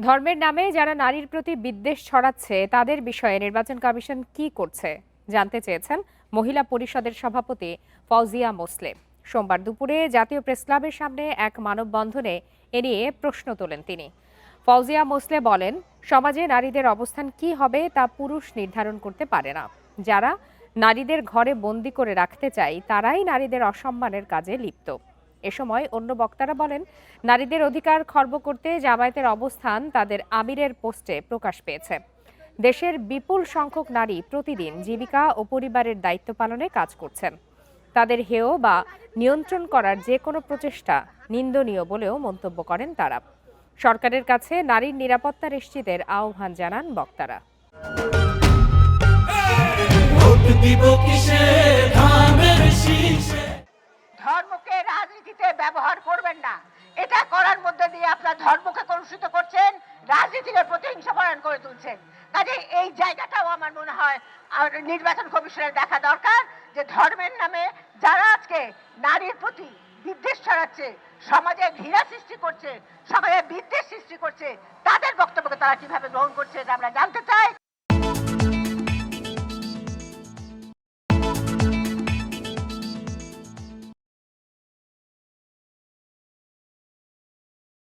ধর্মের নামে যারা নারীর প্রতি বিদ্বেষ ছড়াচ্ছে তাদের বিষয়ে নির্বাচন কমিশন কি করছে জানতে চেয়েছেন মহিলা পরিষদের সভাপতি ফৌজিয়া মোসলেম। সোমবার দুপুরে জাতীয় প্রেসক্লাবের সামনে এক মানববন্ধনে এ নিয়ে প্রশ্ন তোলেন তিনি। ফৌজিয়া মোসলে বলেন, সমাজে নারীদের অবস্থান কি হবে তা পুরুষ নির্ধারণ করতে পারে না। যারা নারীদের ঘরে বন্দি করে রাখতে চায় তারাই নারীদের অসম্মানের কাজে লিপ্ত। এ সময় অন্য বক্তারা বলেন, নারীদের অধিকার খর্ব করতে জামায়াতের অবস্থান তাদের আমিরের পোস্টে প্রকাশ পেয়েছে। দেশের বিপুল সংখ্যক নারী প্রতিদিন জীবিকা ও পরিবারের দায়িত্ব পালনে কাজ করছেন। তাদের হেয় বা নিয়ন্ত্রণ করার যে কোনো প্রচেষ্টা নিন্দনীয় বলেও মন্তব্য করেন তারা। সরকারের কাছে নারীর নিরাপত্তা নিশ্চিতের আহ্বান জানান বক্তারা। ধর্মকে রাজনীতিতে ব্যবহার করবেন না। এটা করার মধ্যে দিয়ে আপনার ধর্মকে কলুষিত করছেন, রাজনীতিকে প্রতিহিংসাপরায়ণ করে তুলছেন। কাজে এই জায়গাটাও আমার মনে হয় নির্বাচন কমিশনের দেখা দরকার, যে ধর্মের নামে যারা আজকে নারীর প্রতি বিদ্বেষ ছড়াচ্ছে, সমাজে ঘৃণা সৃষ্টি করছে, সমাজে বিদ্বেষ সৃষ্টি করছে, তাদের বক্তব্যকে তারা কিভাবে গ্রহণ করছে এটা আমরা জানতে চাই।